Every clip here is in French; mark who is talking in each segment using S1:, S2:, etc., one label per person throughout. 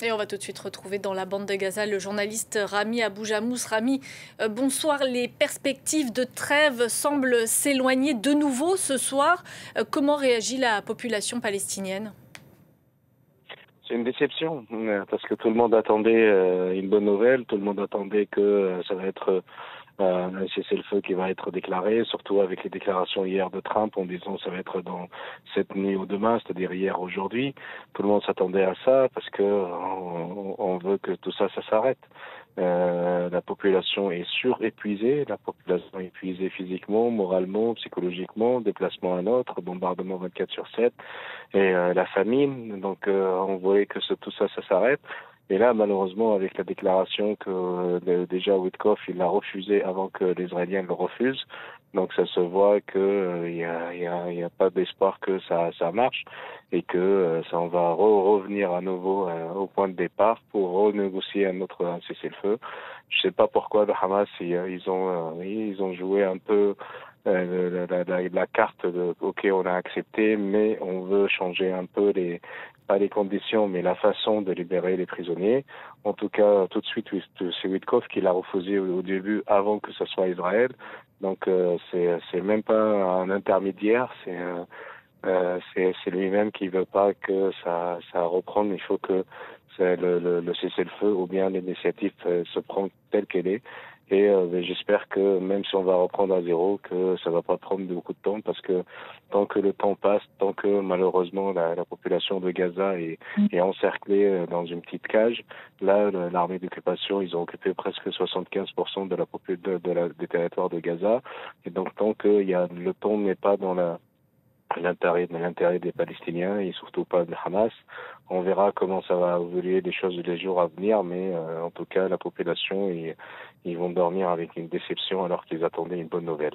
S1: Et on va tout de suite retrouver dans la bande de Gaza le journaliste Rami Aboujamous. Rami, bonsoir. Les perspectives de trêve semblent s'éloigner de nouveau ce soir. Comment réagit la population palestinienne?
S2: C'est une déception, parce que tout le monde attendait une bonne nouvelle, tout le monde attendait que ça va être un cessez-le-feu qui va être déclaré, surtout avec les déclarations hier de Trump en disant que ça va être dans cette nuit ou demain, c'est-à-dire hier aujourd'hui. Tout le monde s'attendait à ça parce que on veut que tout ça, ça s'arrête. La population est surépuisée, la population est épuisée physiquement, moralement, psychologiquement, déplacement à autre, bombardement 24/7 et la famine. Donc on voulait que tout ça, ça s'arrête. Et là, malheureusement, avec la déclaration que déjà Witkoff, il l'a refusé avant que les Israéliens le refusent. Donc ça se voit que il y a pas d'espoir que ça marche et que ça on va revenir à nouveau au point de départ pour renégocier un cessez-le-feu. Je sais pas pourquoi le Hamas ils ont joué un peu la carte de OK, on a accepté, mais on veut changer un peu pas les conditions, mais la façon de libérer les prisonniers. En tout cas, tout de suite, c'est Witkoff qui l'a refusé au début, avant que ce soit Israël. Donc, c'est même pas un intermédiaire, c'est lui-même qui veut pas que ça reprenne. Il faut que le cessez-le-feu ou bien l'initiative se prenne telle qu'elle est. Et j'espère que même si on va reprendre à zéro, que ça va pas prendre beaucoup de temps parce que tant que le temps passe, tant que malheureusement la population de Gaza est encerclée dans une petite cage, là l'armée d'occupation ils ont occupé presque 75% de des territoires de Gaza. Et donc tant que le temps n'est pas dans l'intérêt des Palestiniens et surtout pas de Hamas. On verra comment ça va évoluer les choses les jours à venir, mais en tout cas, la population, ils vont dormir avec une déception alors qu'ils attendaient une bonne nouvelle.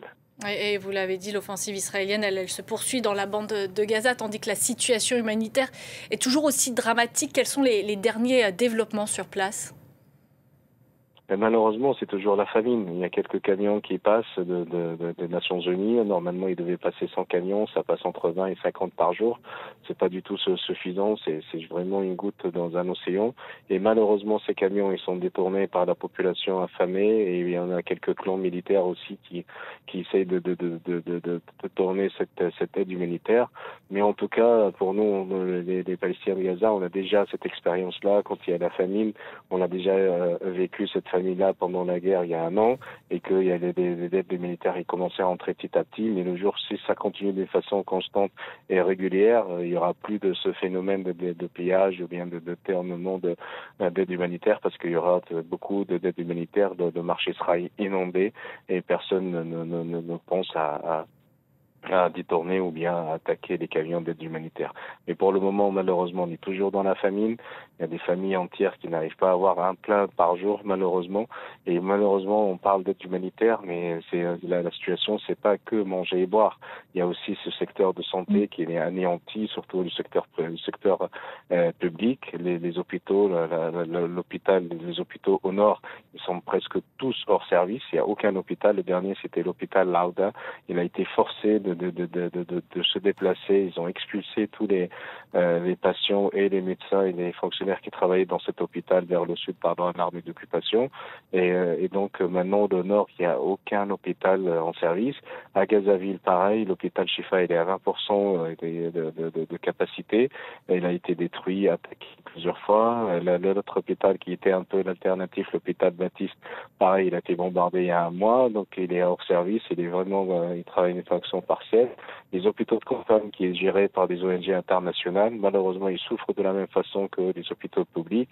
S1: Et vous l'avez dit, l'offensive israélienne, elle se poursuit dans la bande de Gaza, tandis que la situation humanitaire est toujours aussi dramatique. Quels sont les derniers développements sur place?
S2: Mais malheureusement, c'est toujours la famine. Il y a quelques camions qui passent des Nations Unies. Normalement, ils devaient passer 100 camions. Ça passe entre 20 et 50 par jour. C'est pas du tout suffisant. C'est vraiment une goutte dans un océan. Et malheureusement, ces camions, ils sont détournés par la population affamée. Et il y en a quelques clans militaires aussi qui essayent de tourner cette aide humanitaire. Mais en tout cas, pour nous, les Palestiniens de Gaza, on a déjà cette expérience-là. Quand il y a la famine, on a déjà vécu cette famille-là pendant la guerre il y a un an et qu'il y a des aides militaires qui commençaient à entrer petit à petit. Mais le jour, si ça continue de façon constante et régulière, il y aura plus de ce phénomène de pillage ou bien de ternement d'aide humanitaire parce qu'il y aura beaucoup d'aide humanitaire, le marché sera inondé et personne ne pense à détourner ou bien à attaquer les camions d'aide humanitaire. Mais pour le moment, malheureusement, on est toujours dans la famine. Il y a des familles entières qui n'arrivent pas à avoir un plat par jour, malheureusement. Et malheureusement, on parle d'aide humanitaire, mais la situation, c'est pas que manger et boire. Il y a aussi ce secteur de santé qui est anéanti, surtout le secteur public. Les hôpitaux, les hôpitaux au nord, ils sont presque tous hors service. Il n'y a aucun hôpital. Le dernier, c'était l'hôpital Lauda. Il a été forcé de se déplacer. Ils ont expulsé tous les patients et les médecins et les fonctionnaires qui travaillaient dans cet hôpital vers le sud, pardon, l'armée d'occupation. Et donc maintenant, au nord, il n'y a aucun hôpital en service. À Gazaville, pareil, l'hôpital Shifa, il est à 20% de capacité. Il a été détruit, attaqué plusieurs fois. L'autre hôpital qui était un peu l'alternatif, l'hôpital Baptiste, pareil, il a été bombardé il y a un mois, donc il est hors service. Il est vraiment, il travaille une fonction partielle. Les hôpitaux de campagne qui est géré par des ONG internationales, malheureusement, ils souffrent de la même façon que les hôpitaux publics,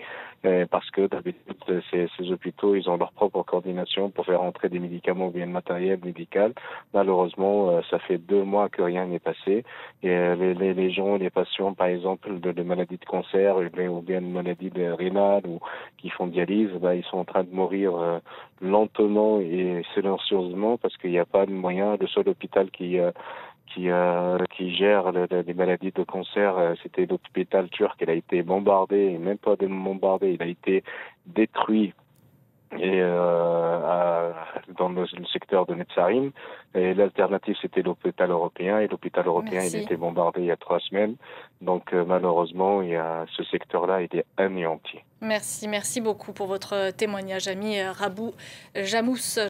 S2: parce que d'habitude, ces hôpitaux, ils ont leur propre coordination pour faire entrer des médicaments ou bien le matériel médical. Malheureusement, ça fait 2 mois que rien n'est passé. Et les gens, les patients, par exemple, de maladies de cancer ou bien de maladies rénales ou qui font dialyse, ils sont en train de mourir lentement et silencieusement parce qu'il n'y a pas de moyens. Le seul hôpital qui gère les maladies de cancer, c'était l'hôpital turc. Il a été bombardé, et même pas bombardé, il a été détruit et dans le secteur de Netzarim. Et l'alternative, c'était l'hôpital européen. Et l'hôpital européen, il a
S1: Merci.
S2: été bombardé il y a 3 semaines. Donc, malheureusement, ce secteur-là, il est anéanti.
S1: Merci beaucoup pour votre témoignage, ami Rabou Jamous.